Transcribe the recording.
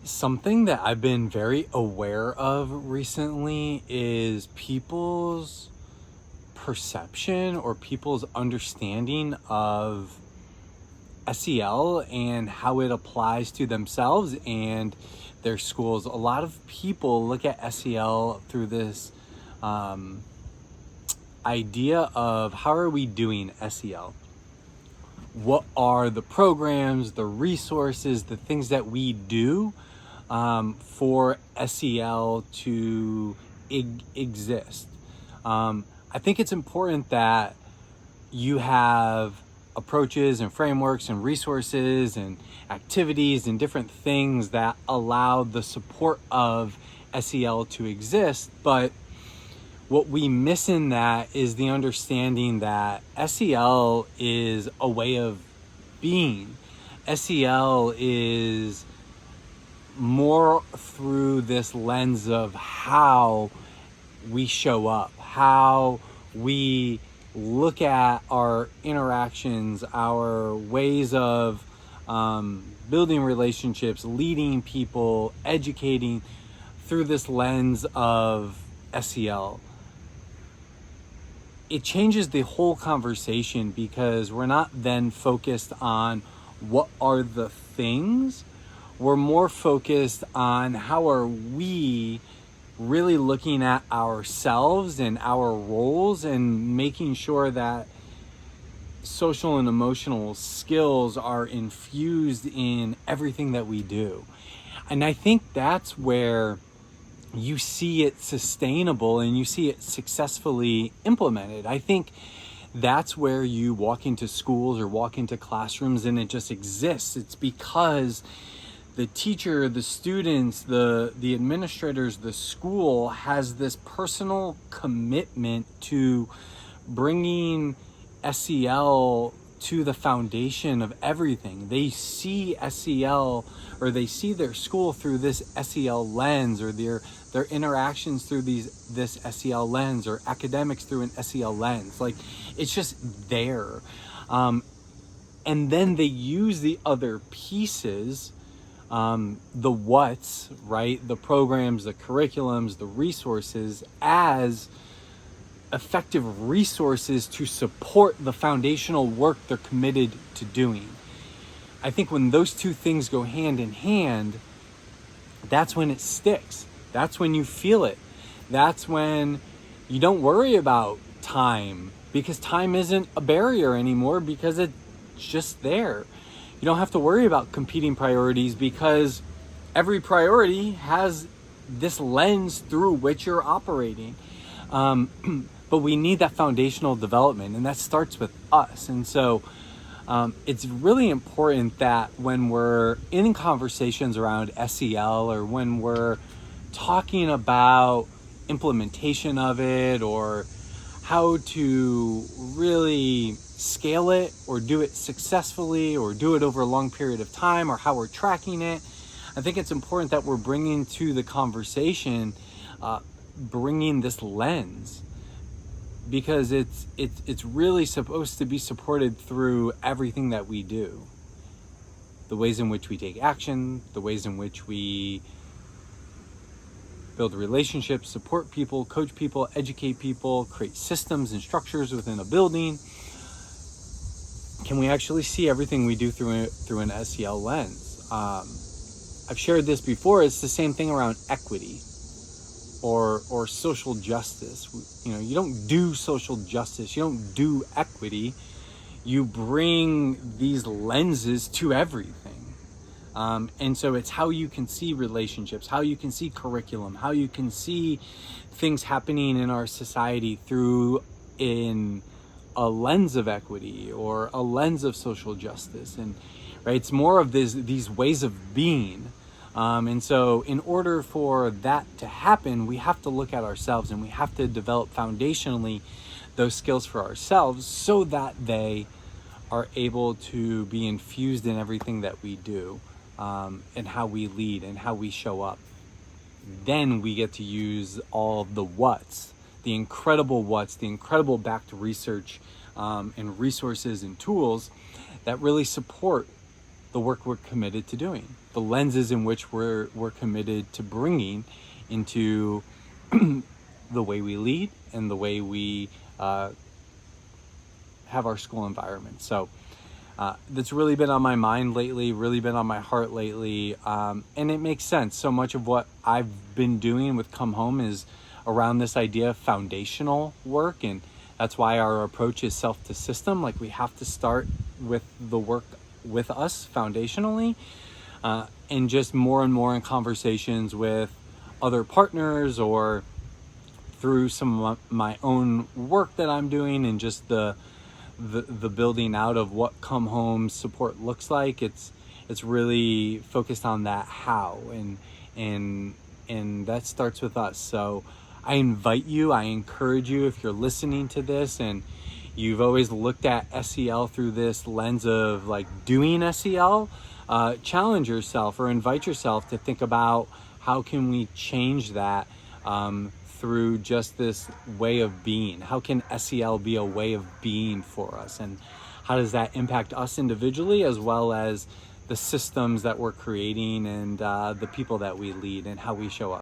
Something that I've been very aware of recently is people's perception or people's understanding of SEL and how it applies to themselves and their schools. A lot of people look at SEL through this idea of how are we doing SEL? What are the programs, the resources, the things that we do for SEL to exist? I think it's important that you have approaches and frameworks and resources and activities and different things that allow the support of SEL to exist. But what we miss in that is the understanding that SEL is a way of being. SEL is more through this lens of how we show up, how we look at our interactions, our ways of building relationships, leading people, educating through this lens of SEL. It changes the whole conversation because we're not then focused on what are the things. We're more focused on how are we really looking at ourselves and our roles and making sure that social and emotional skills are infused in everything that we do. And I think that's where you see it sustainable and you see it successfully implemented. I think that's where you walk into schools or walk into classrooms and it just exists. It's because the teacher, the students, the administrators, the school has this personal commitment to bringing SEL to the foundation of everything. They see SEL or they see their school through this SEL lens, or their interactions through this SEL lens, or academics through an SEL lens. Like, it's just there. And then they use the other pieces, the what's, right? The programs, the curriculums, the resources as effective resources to support the foundational work they're committed to doing. I think when those two things go hand in hand, that's when it sticks. That's when you feel it. That's when you don't worry about time, because time isn't a barrier anymore because it's just there. You don't have to worry about competing priorities because every priority has this lens through which you're operating. But we need that foundational development, and that starts with us. And so it's really important that when we're in conversations around SEL, or when we're talking about implementation of it, or how to really scale it or do it successfully or do it over a long period of time, or how we're tracking it, I think it's important that we're bringing to the conversation, bringing this lens, because it's really supposed to be supported through everything that we do. The ways in which we take action, the ways in which we build relationships, support people, coach people, educate people, create systems and structures within a building. Can we actually see everything we do through an SEL lens? I've shared this before. It's the same thing around equity or social justice. You don't do social justice. You don't do equity. You bring these lenses to everything. And so it's how you can see relationships, how you can see curriculum, how you can see things happening in our society through in a lens of equity or a lens of social justice. And right, it's more of these ways of being. And so in order for that to happen, we have to look at ourselves, and we have to develop foundationally those skills for ourselves so that they are able to be infused in everything that we do, and how we lead and how we show up. Then we get to use all of the what's, the incredible backed research and resources and tools that really support the work we're committed to doing, the lenses in which we're committed to bringing into the way we lead and the way we have our school environment. So that's really been on my mind lately, really been on my heart lately. And it makes sense. So much of what I've been doing with Come Home is around this idea of foundational work. And that's why our approach is self to system. Like, we have to start with the work with us foundationally, and just more and more in conversations with other partners or through some of my own work that I'm doing, and just the building out of what Come Home support looks like. It's really focused on that how, and that starts with us. So I invite you, I encourage you, if you're listening to this and you've always looked at SEL through this lens of like doing SEL, challenge yourself or invite yourself to think about how can we change that through just this way of being. How can SEL be a way of being for us? And how does that impact us individually, as well as the systems that we're creating and the people that we lead and how we show up?